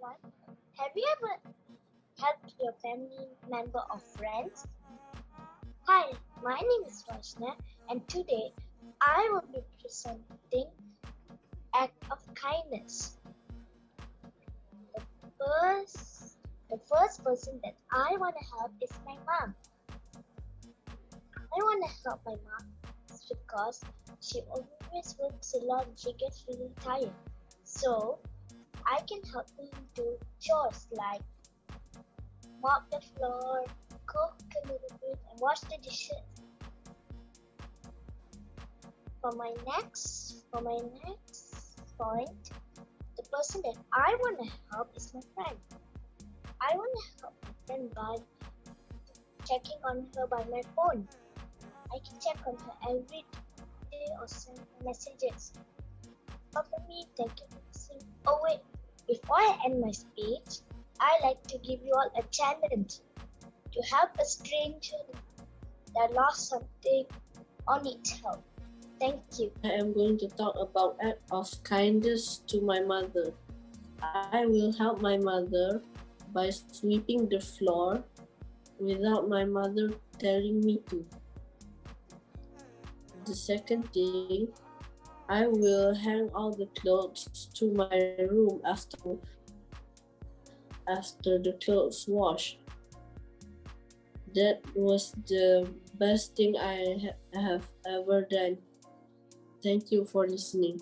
everyone. Have you ever helped your family member or friends? Hi, my name is Rashna, and today I will be presenting act of kindness. First, the first person that I want to help is my mom. I want to help my mom because she always works a lot and she gets really tired. So I can help her do chores like mop the floor, cook a little bit, and wash the dishes. For my next point, the person that I want to help is my friend. I want to help my friend by checking on her by my phone. I can check on her every day or send her messages. But for me, thank you for listening. Oh wait, before I end my speech, I like to give you all a challenge to help a stranger that lost something or needs help. Thank you. I am going to talk about act of kindness to my mother. I will help my mother by sweeping the floor without my mother telling me to. The second thing, I will hang all the clothes to my room after the clothes wash. That was the best thing I have ever done. Thank you for listening.